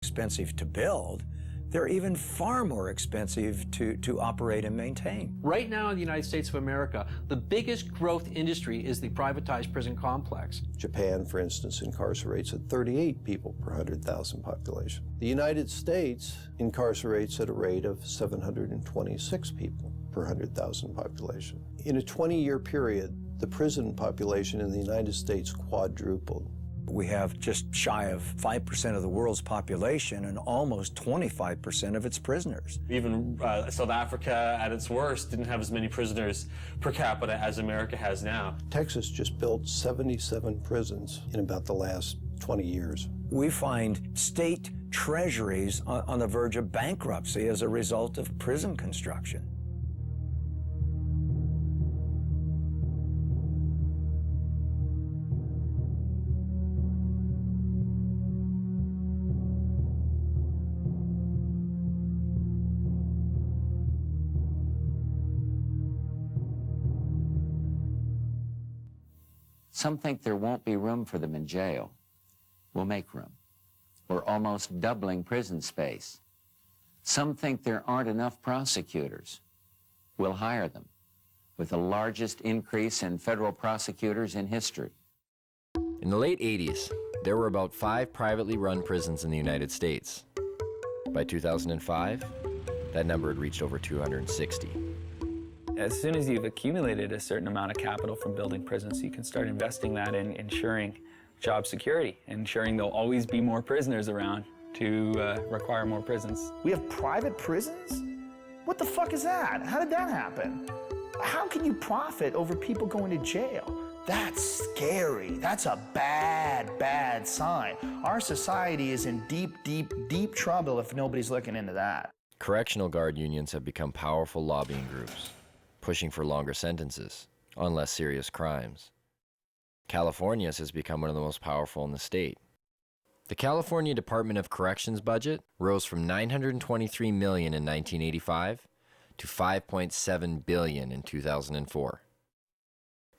expensive to build, they're even far more expensive to operate and maintain. Right now in the United States of America, the biggest growth industry is the privatized prison complex. Japan, for instance, incarcerates at 38 people per 100,000 population. The United States incarcerates at a rate of 726 people per 100,000 population. In a 20-year period, the prison population in the United States quadrupled. We have just shy of 5% of the world's population and almost 25% of its prisoners. Even South Africa, at its worst, didn't have as many prisoners per capita as America has now. Texas just built 77 prisons in about the last 20 years. We find state treasuries on the verge of bankruptcy as a result of prison construction. Some think there won't be room for them in jail. We'll make room. We're almost doubling prison space. Some think there aren't enough prosecutors. We'll hire them, with the largest increase in federal prosecutors in history. In the late 80s, there were about 5 privately run prisons in the United States. By 2005, that number had reached over 260. As soon as you've accumulated a certain amount of capital from building prisons, you can start investing that in ensuring job security, ensuring there'll always be more prisoners around to require more prisons. We have private prisons? What the fuck is that? How did that happen? How can you profit over people going to jail? That's scary. That's a bad, bad sign. Our society is in deep, deep, deep trouble if nobody's looking into that. Correctional guard unions have become powerful lobbying groups, pushing for longer sentences on less serious crimes. California's has become one of the most powerful in the state. The California Department of Corrections budget rose from $923 million in 1985 to $5.7 billion in 2004.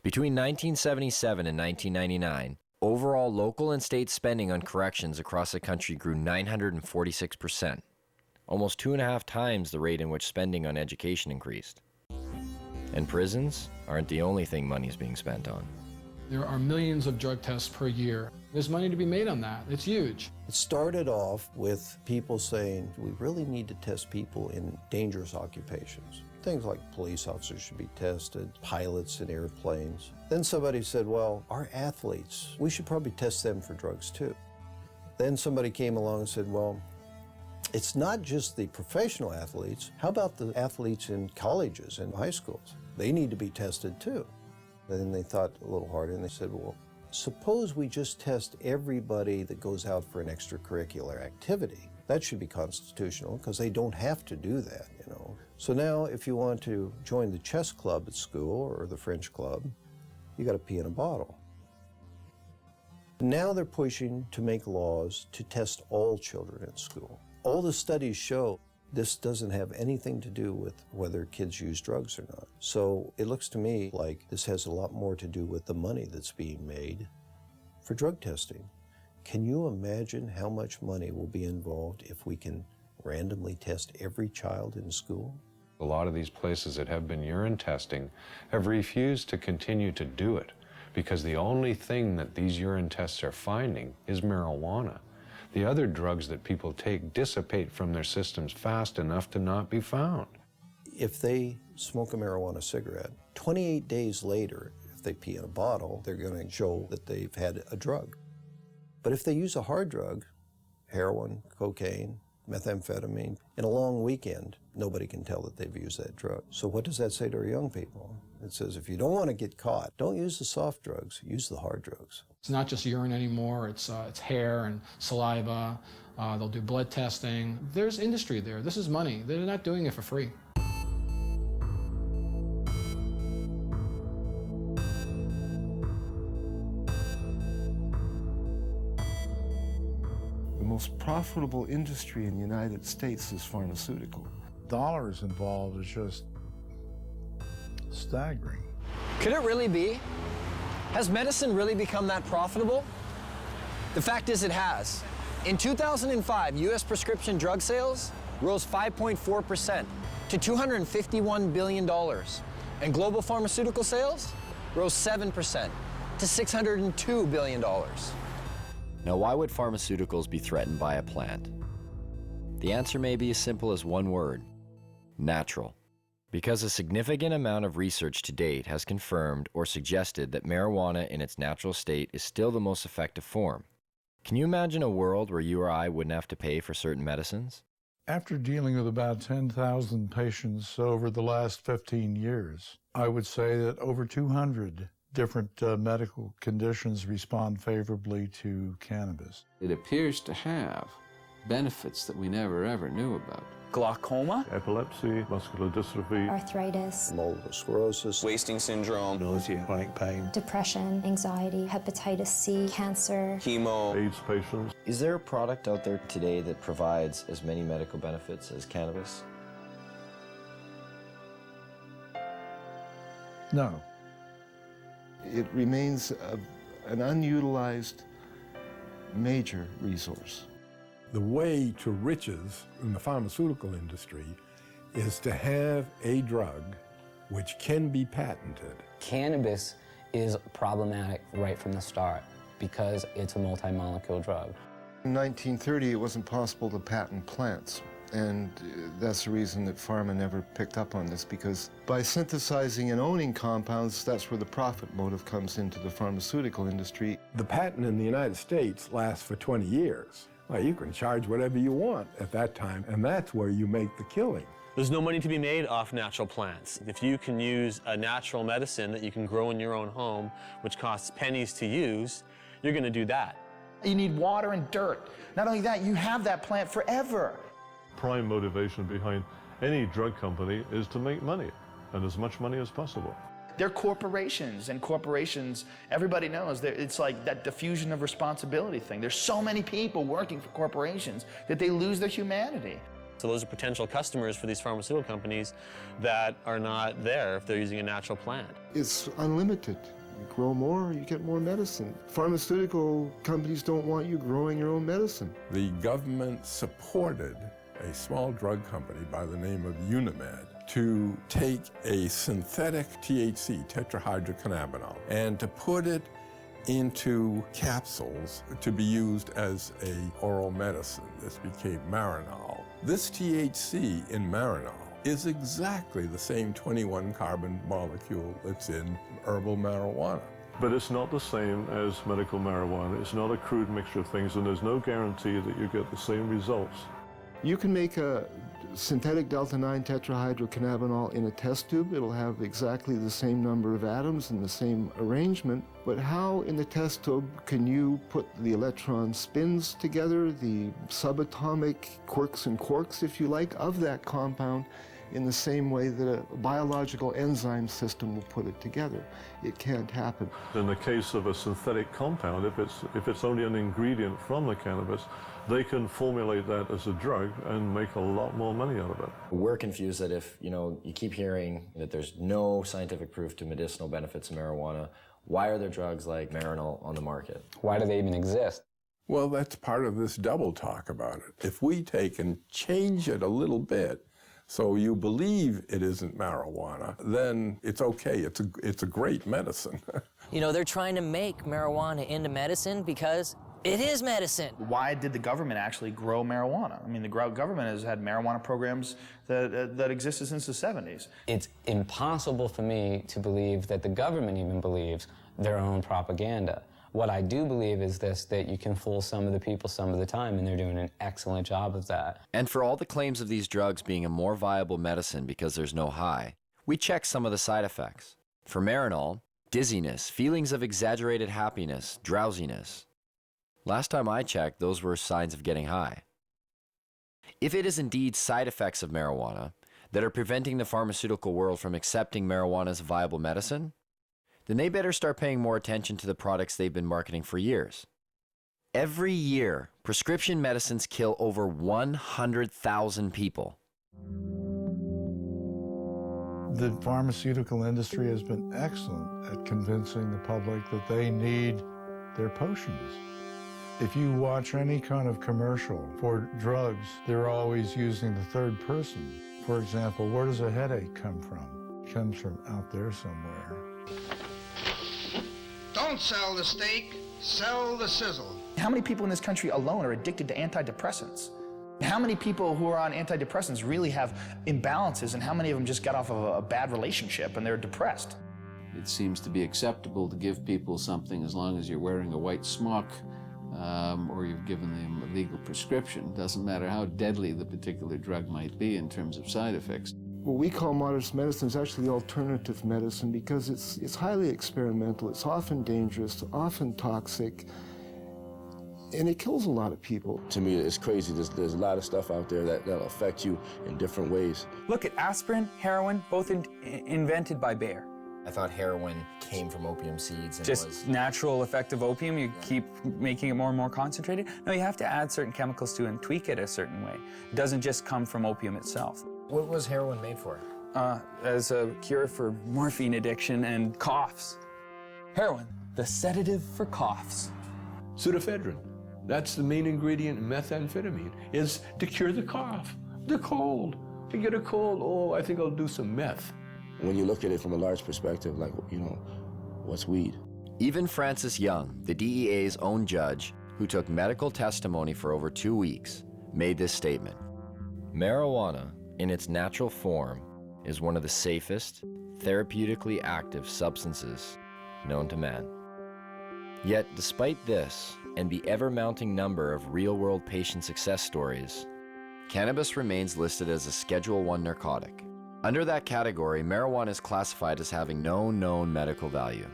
Between 1977 and 1999, overall local and state spending on corrections across the country grew 946%, almost 2.5 times the rate in which spending on education increased. And prisons aren't the only thing money is being spent on. There are millions of drug tests per year. There's money to be made on that. It's huge. It started off with people saying, we really need to test people in dangerous occupations. Things like police officers should be tested, pilots in airplanes. Then somebody said, well, our athletes, we should probably test them for drugs too. Then somebody came along and said, well, it's not just the professional athletes. How about the athletes in colleges and high schools? They need to be tested too. And then they thought a little harder and they said, well, suppose we just test everybody that goes out for an extracurricular activity. That should be constitutional because they don't have to do that, you know. So now if you want to join the chess club at school or the French club, you got to pee in a bottle. Now they're pushing to make laws to test all children in school. All the studies show this doesn't have anything to do with whether kids use drugs or not. So it looks to me like this has a lot more to do with the money that's being made for drug testing. Can you imagine how much money will be involved if we can randomly test every child in school? A lot of these places that have been urine testing have refused to continue to do it because the only thing that these urine tests are finding is marijuana. The other drugs that people take dissipate from their systems fast enough to not be found. If they smoke a marijuana cigarette, 28 days later, if they pee in a bottle, they're going to show that they've had a drug. But if they use a hard drug, heroin, cocaine, methamphetamine, in a long weekend, nobody can tell that they've used that drug. So what does that say to our young people? It says, if you don't want to get caught, don't use the soft drugs, use the hard drugs. It's not just urine anymore, it's hair and saliva. They'll do blood testing. There's industry there. This is money. They're not doing it for free. The most profitable industry in the United States is pharmaceutical. Dollars involved is just staggering. Could it really be? Has medicine really become that profitable? The fact is it has. In 2005, U.S. prescription drug sales rose 5.4% to $251 billion, and global pharmaceutical sales rose 7% to $602 billion. Now, why would pharmaceuticals be threatened by a plant? The answer may be as simple as one word: natural. Because a significant amount of research to date has confirmed or suggested that marijuana in its natural state is still the most effective form. Can you imagine a world where you or I wouldn't have to pay for certain medicines? After dealing with about 10,000 patients over the last 15 years, I would say that over 200 different medical conditions respond favorably to cannabis. It appears to have benefits that we never ever knew about. Glaucoma, epilepsy, muscular dystrophy, arthritis, multiple sclerosis, wasting syndrome, nausea, chronic pain, depression, anxiety, hepatitis C, cancer, chemo, AIDS patients. Is there a product out there today that provides as many medical benefits as cannabis? No. It remains an unutilized major resource. The way to riches in the pharmaceutical industry is to have a drug which can be patented. Cannabis is problematic right from the start because it's a multi-molecule drug. In 1930, it wasn't possible to patent plants. And that's the reason that pharma never picked up on this, because by synthesizing and owning compounds, that's where the profit motive comes into the pharmaceutical industry. The patent in the United States lasts for 20 years. Well, you can charge whatever you want at that time, and that's where you make the killing. There's no money to be made off natural plants. If you can use a natural medicine that you can grow in your own home, which costs pennies to use, you're going to do that. You need water and dirt. Not only that, you have that plant forever. Prime motivation behind any drug company is to make money, and as much money as possible. They're corporations, and corporations, everybody knows, it's like that diffusion of responsibility thing. There's so many people working for corporations that they lose their humanity. So those are potential customers for these pharmaceutical companies that are not there if they're using a natural plant. It's unlimited. You grow more, you get more medicine. Pharmaceutical companies don't want you growing your own medicine. The government supported a small drug company by the name of Unimed to take a synthetic THC, tetrahydrocannabinol, and to put it into capsules to be used as an oral medicine. This became Marinol. This THC in Marinol is exactly the same 21 carbon molecule that's in herbal marijuana. But it's not the same as medical marijuana. It's not a crude mixture of things, and there's no guarantee that you get the same results. You can make a synthetic delta-9 tetrahydrocannabinol in a test tube. It'll have exactly the same number of atoms and the same arrangement. But how in the test tube can you put the electron spins together, the subatomic quirks and quarks, if you like, of that compound in the same way that a biological enzyme system will put it together? It can't happen. In the case of a synthetic compound, if it's only an ingredient from the cannabis, they can formulate that as a drug and make a lot more money out of it. We're confused that if, you keep hearing that there's no scientific proof to medicinal benefits of marijuana, why are there drugs like Marinol on the market? Why do they even exist? Well, that's part of this double talk about it. If we take and change it a little bit so you believe it isn't marijuana, then it's okay. It's a great medicine. They're trying to make marijuana into medicine because it is medicine. Why did the government actually grow marijuana? I mean, the government has had marijuana programs that existed since the 70s. It's impossible for me to believe that the government even believes their own propaganda. What I do believe is this, that you can fool some of the people some of the time, and they're doing an excellent job of that. And for all the claims of these drugs being a more viable medicine because there's no high, we check some of the side effects. For Marinol, dizziness, feelings of exaggerated happiness, drowsiness. Last time I checked, those were signs of getting high. If it is indeed side effects of marijuana that are preventing the pharmaceutical world from accepting marijuana as a viable medicine, then they better start paying more attention to the products they've been marketing for years. Every year, prescription medicines kill over 100,000 people. The pharmaceutical industry has been excellent at convincing the public that they need their potions. If you watch any kind of commercial for drugs, they're always using the third person. For example, where does a headache come from? It comes from out there somewhere. Don't sell the steak, sell the sizzle. How many people in this country alone are addicted to antidepressants? How many people who are on antidepressants really have imbalances, and how many of them just got off of a bad relationship and they're depressed? It seems to be acceptable to give people something as long as you're wearing a white smock or you've given them a legal prescription. Doesn't matter how deadly the particular drug might be in terms of side effects. What we call modern medicine is actually alternative medicine because it's highly experimental, it's often dangerous, often toxic, and it kills a lot of people. To me, it's crazy. There's a lot of stuff out there that'll affect you in different ways. Look at aspirin, heroin, both invented by Bayer. I thought heroin came from opium seeds and Just was... natural effect of opium, you keep making it more and more concentrated. No, you have to add certain chemicals to it and tweak it a certain way. It doesn't just come from opium itself. What was heroin made for? As a cure for morphine addiction and coughs. Heroin, the sedative for coughs. Pseudoephedrine. That's the main ingredient in methamphetamine, is to cure the cough, the cold. You get a cold, oh, I think I'll do some meth. When you look at it from a large perspective, like, what's weed? Even Francis Young, the DEA's own judge, who took medical testimony for over 2 weeks, made this statement. Marijuana, in its natural form, is one of the safest, therapeutically active substances known to man. Yet, despite this, and the ever-mounting number of real-world patient success stories, cannabis remains listed as a Schedule I narcotic. Under that category, marijuana is classified as having no known medical value.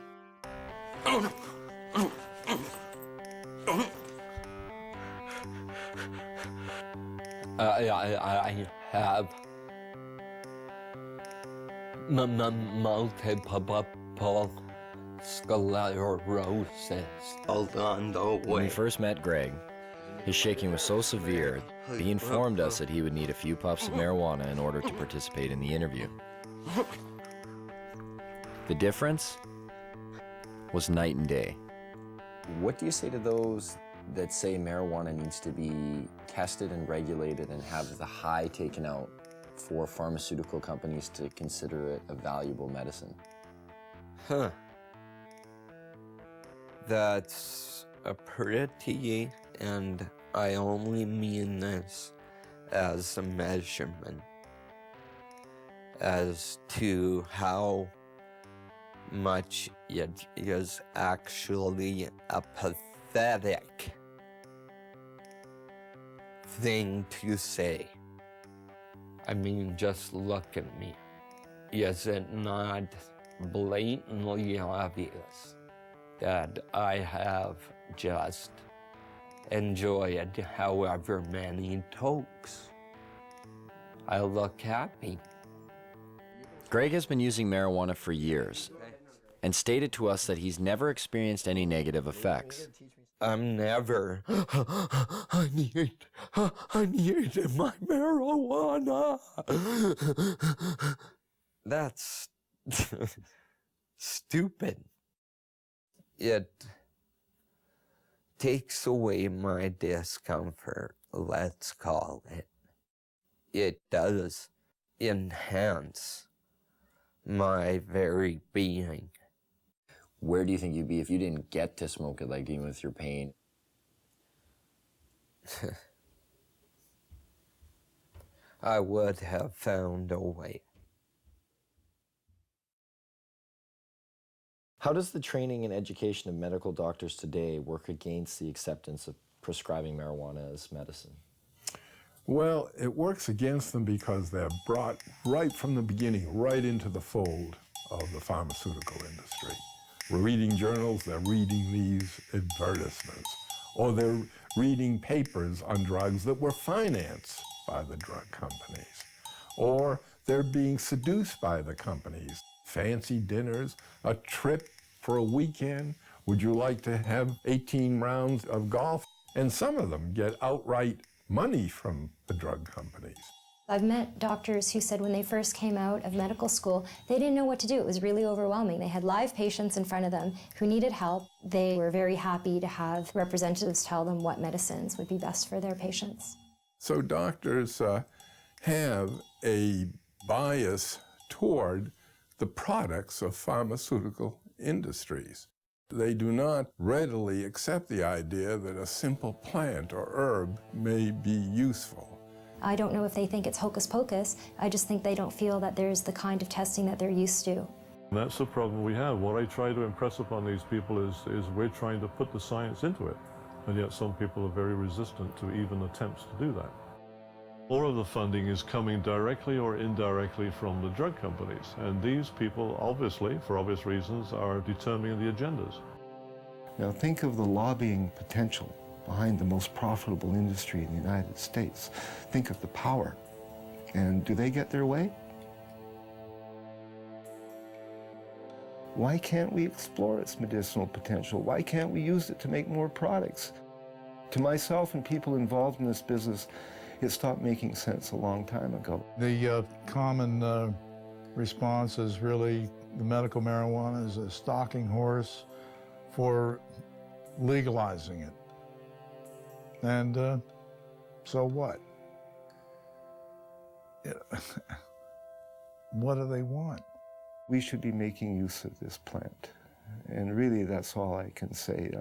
I have multiple sclerosis. Hold on, don't wait. When we first met Greg, his shaking was so severe, he informed us that he would need a few puffs of marijuana in order to participate in the interview. The difference was night and day. What do you say to those that say marijuana needs to be tested and regulated and have the high taken out for pharmaceutical companies to consider it a valuable medicine? Huh. That's a pretty, and I only mean this as a measurement, as to how much it is actually a pathetic thing to say. I mean, just look at me. Is it not blatantly obvious that I have just enjoyed however many tokes? I look happy. Greg has been using marijuana for years and stated to us that he's never experienced any negative effects. I'm never, I need my marijuana. That's stupid. It takes away my discomfort, let's call it. It does enhance my very being. Where do you think you'd be if you didn't get to smoke it, like dealing with your pain? I would have found a way. How does the training and education of medical doctors today work against the acceptance of prescribing marijuana as medicine? Well, it works against them because they're brought right from the beginning, right into the fold of the pharmaceutical industry. We're reading journals, they're reading these advertisements, or they're reading papers on drugs that were financed by the drug companies, or they're being seduced by the companies. Fancy dinners, a trip for a weekend. Would you like to have 18 rounds of golf? And some of them get outright money from the drug companies. I've met doctors who said when they first came out of medical school, they didn't know what to do. It was really overwhelming. They had live patients in front of them who needed help. They were very happy to have representatives tell them what medicines would be best for their patients. So doctors have a bias toward the products of pharmaceutical industries. They do not readily accept the idea that a simple plant or herb may be useful. I don't know if they think it's hocus pocus. I just think they don't feel that there's the kind of testing that they're used to. And that's the problem we have. What I try to impress upon these people is we're trying to put the science into it, and yet some people are very resistant to even attempts to do that. All of the funding is coming directly or indirectly from the drug companies, and these people, obviously, for obvious reasons, are determining the agendas. Now think of the lobbying potential behind the most profitable industry in the United States. Think of the power. And do they get their way? Why can't we explore its medicinal potential? Why can't we use it to make more products? To myself and people involved in this business, it stopped making sense a long time ago. The common response is really the medical marijuana is a stalking horse for legalizing it. And so what? What do they want? We should be making use of this plant. And really, that's all I can say.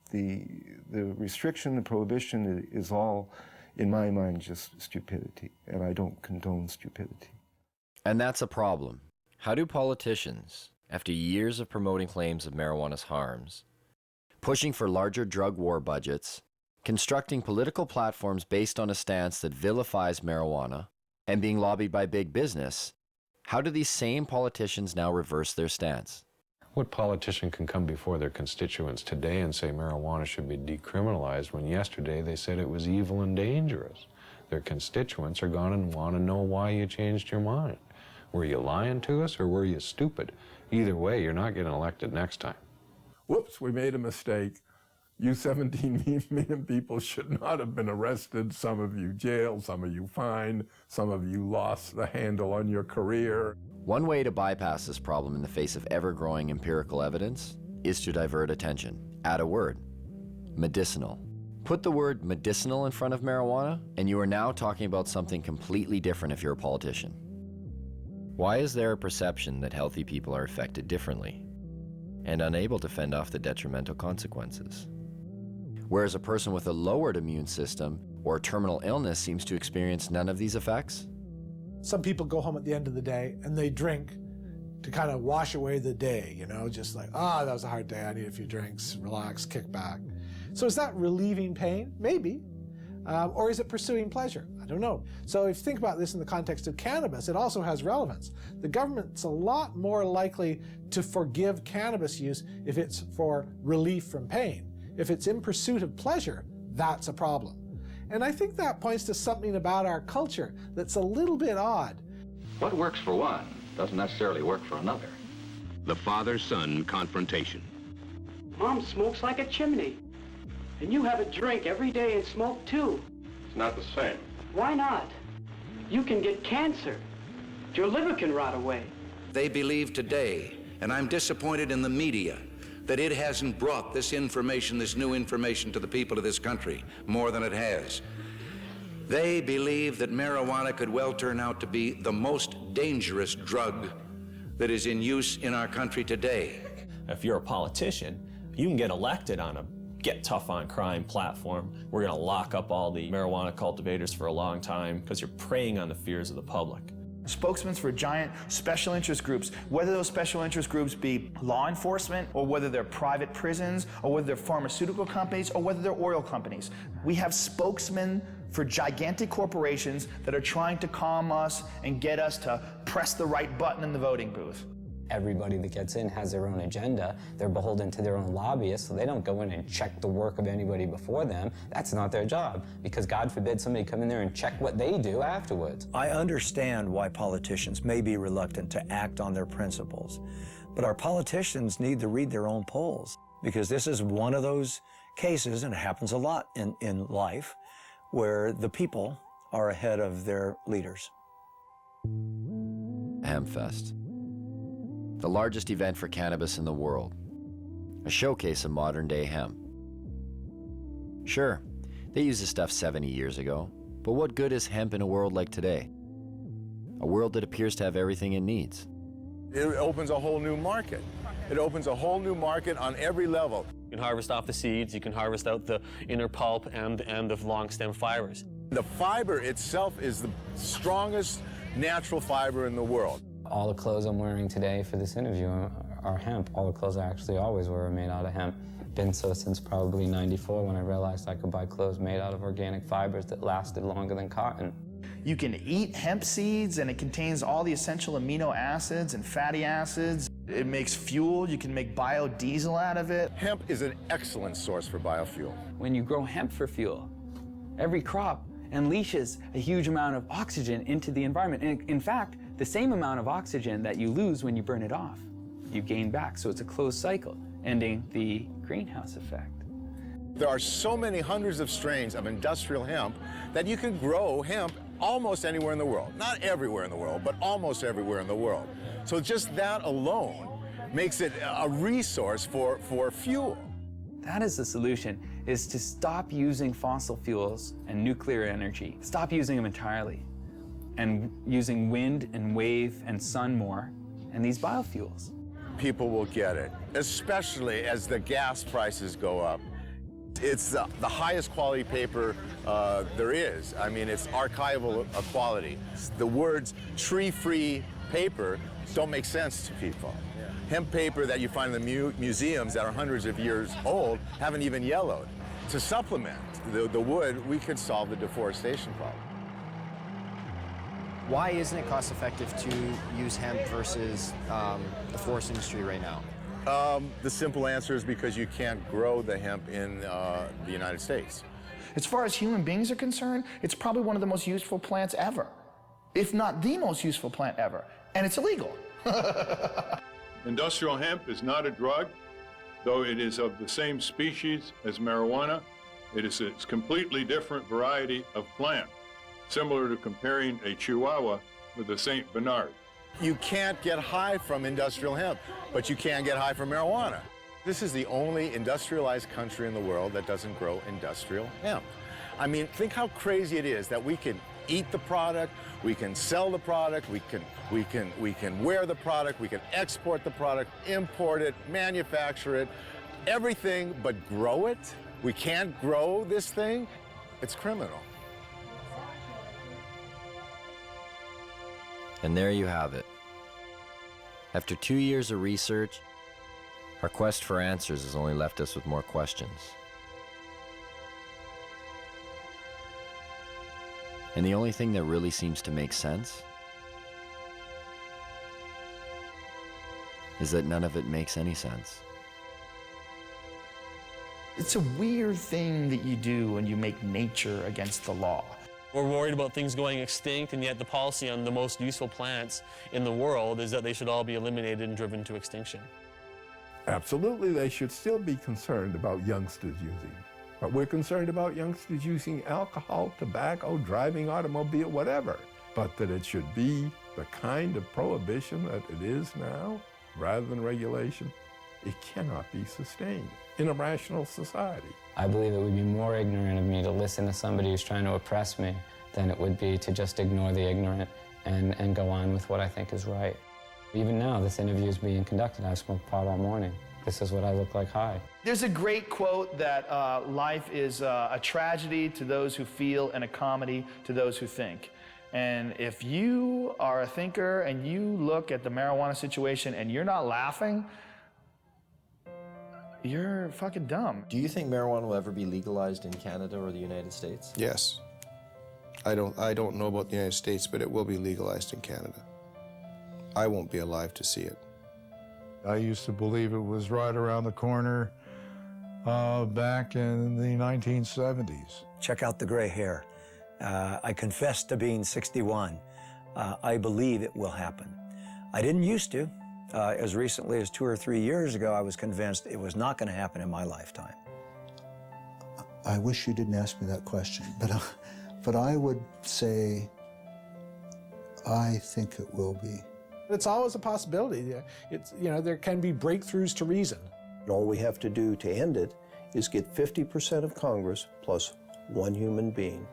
The restriction, the prohibition is all, in my mind, just stupidity. And I don't condone stupidity. And that's a problem. How do politicians, after years of promoting claims of marijuana's harms, pushing for larger drug war budgets, constructing political platforms based on a stance that vilifies marijuana, and being lobbied by big business, how do these same politicians now reverse their stance? What politician can come before their constituents today and say marijuana should be decriminalized when yesterday they said it was evil and dangerous? Their constituents are going to want to know why you changed your mind. Were you lying to us or were you stupid? Either way, you're not getting elected next time. Whoops, we made a mistake. You 17 million people should not have been arrested. Some of you jailed, some of you fined, some of you lost the handle on your career. One way to bypass this problem in the face of ever-growing empirical evidence is to divert attention. Add a word: medicinal. Put the word medicinal in front of marijuana, and you are now talking about something completely different if you're a politician. Why is there a perception that healthy people are affected differently and unable to fend off the detrimental consequences, whereas a person with a lowered immune system or terminal illness seems to experience none of these effects? Some people go home at the end of the day and they drink to kind of wash away the day, you know, just like, that was a hard day, I need a few drinks, relax, kick back. So is that relieving pain? Maybe. Or is it pursuing pleasure? I don't know. So if you think about this in the context of cannabis, it also has relevance. The government's a lot more likely to forgive cannabis use if it's for relief from pain. If it's in pursuit of pleasure, that's a problem. And I think that points to something about our culture that's a little bit odd. What works for one doesn't necessarily work for another. The father-son confrontation. Mom smokes like a chimney. And you have a drink every day and smoke too. It's not the same. Why not? You can get cancer. Your liver can rot away. They believe today, and I'm disappointed in the media, that it hasn't brought this information, this new information to the people of this country more than it has. They believe that marijuana could well turn out to be the most dangerous drug that is in use in our country today. If you're a politician, you can get elected on a get tough on crime platform. We're gonna lock up all the marijuana cultivators for a long time because you're preying on the fears of the public. Spokesmen for giant special interest groups, whether those special interest groups be law enforcement, or whether they're private prisons, or whether they're pharmaceutical companies, or whether they're oil companies. We have spokesmen for gigantic corporations that are trying to calm us and get us to press the right button in the voting booth. Everybody that gets in has their own agenda. They're beholden to their own lobbyists, so they don't go in and check the work of anybody before them. That's not their job, because God forbid somebody come in there and check what they do afterwards. I understand why politicians may be reluctant to act on their principles, but our politicians need to read their own polls, because this is one of those cases, and it happens a lot in life, where the people are ahead of their leaders. Hempfest, the largest event for cannabis in the world, a showcase of modern-day hemp. Sure, they used this stuff 70 years ago, but what good is hemp in a world like today? A world that appears to have everything it needs. It opens a whole new market. It opens a whole new market on every level. You can harvest off the seeds, you can harvest out the inner pulp and the long stem fibers. The fiber itself is the strongest natural fiber in the world. All the clothes I'm wearing today for this interview are hemp. All the clothes I actually always wear are made out of hemp. Been so since probably '94 when I realized I could buy clothes made out of organic fibers that lasted longer than cotton. You can eat hemp seeds, and it contains all the essential amino acids and fatty acids. It makes fuel. You can make biodiesel out of it. Hemp is an excellent source for biofuel. When you grow hemp for fuel, every crop unleashes a huge amount of oxygen into the environment. And in fact, the same amount of oxygen that you lose when you burn it off, you gain back. So it's a closed cycle, ending the greenhouse effect. There are so many hundreds of strains of industrial hemp that you can grow hemp almost anywhere in the world. Not everywhere in the world, but almost everywhere in the world. So just that alone makes it a resource for fuel. That is the solution, is to stop using fossil fuels and nuclear energy. Stop using them entirely, and using wind and wave and sun more, and these biofuels. People will get it, especially as the gas prices go up. It's the highest quality paper there is. I mean, it's archival quality. The words tree-free paper don't make sense to people. Hemp paper that you find in the museums that are hundreds of years old haven't even yellowed. To supplement the wood, we could solve the deforestation problem. Why isn't it cost effective to use hemp versus the forest industry right now? The simple answer is because you can't grow the hemp in the United States. As far as human beings are concerned, it's probably one of the most useful plants ever, if not the most useful plant ever, and it's illegal. Industrial hemp is not a drug, though it is of the same species as marijuana. It is a completely different variety of plant, similar to comparing a Chihuahua with a St. Bernard. You can't get high from industrial hemp, but you can get high from marijuana. This is the only industrialized country in the world that doesn't grow industrial hemp. I mean, think how crazy it is that we can eat the product, we can sell the product, we can wear the product, we can export the product, import it, manufacture it, everything but grow it. We can't grow this thing. It's criminal. And there you have it. After 2 years of research, our quest for answers has only left us with more questions. And the only thing that really seems to make sense is that none of it makes any sense. It's a weird thing that you do when you make nature against the law. We're worried about things going extinct, and yet the policy on the most useful plants in the world is that they should all be eliminated and driven to extinction. Absolutely, they should still be concerned about youngsters using. But we're concerned about youngsters using alcohol, tobacco, driving automobile, whatever. But that it should be the kind of prohibition that it is now, rather than regulation, it cannot be sustained in a rational society. I believe it would be more ignorant of me to listen to somebody who's trying to oppress me than it would be to just ignore the ignorant and go on with what I think is right. Even now, this interview is being conducted. I've smoked pot all morning. This is what I look like high. There's a great quote that life is a tragedy to those who feel and a comedy to those who think. And if you are a thinker and you look at the marijuana situation and you're not laughing, you're fucking dumb. Do you think marijuana will ever be legalized in Canada or the United States? Yes. I don't know about the United States, but it will be legalized in Canada. I won't be alive to see it. I used to believe it was right around the corner back in the 1970s. Check out the gray hair. I confess to being 61. I believe it will happen. I didn't used to. As recently as 2 or 3 years ago, I was convinced it was not going to happen in my lifetime. I wish you didn't ask me that question, But I would say, I think it will be. It's always a possibility. It's, you know, there can be breakthroughs to reason. All we have to do to end it is get 50% of Congress plus one human being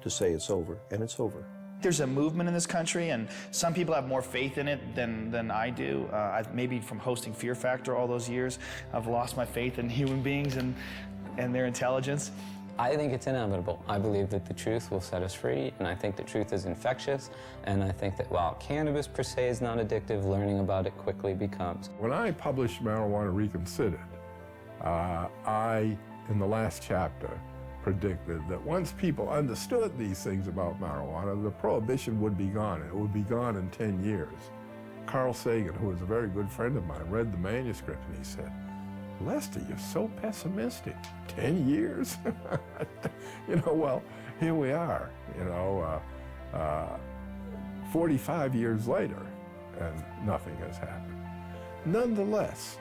to say it's over, and it's over. There's a movement in this country, and some people have more faith in it than I do. Maybe from hosting Fear Factor all those years, I've lost my faith in human beings and their intelligence. I think it's inevitable. I believe that the truth will set us free, and I think the truth is infectious, and I think that while cannabis per se is not addictive, learning about it quickly becomes. When I published Marijuana Reconsidered, I, in the last chapter, predicted that once people understood these things about marijuana, the prohibition would be gone. It would be gone in 10 years. Carl Sagan, who was a very good friend of mine, read the manuscript and he said, "Lester, you're so pessimistic. 10 years?" You know, well, here we are, you know, 45 years later, and nothing has happened. Nonetheless,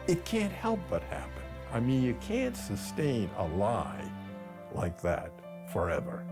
it can't help but happen. I mean, you can't sustain a lie like that forever.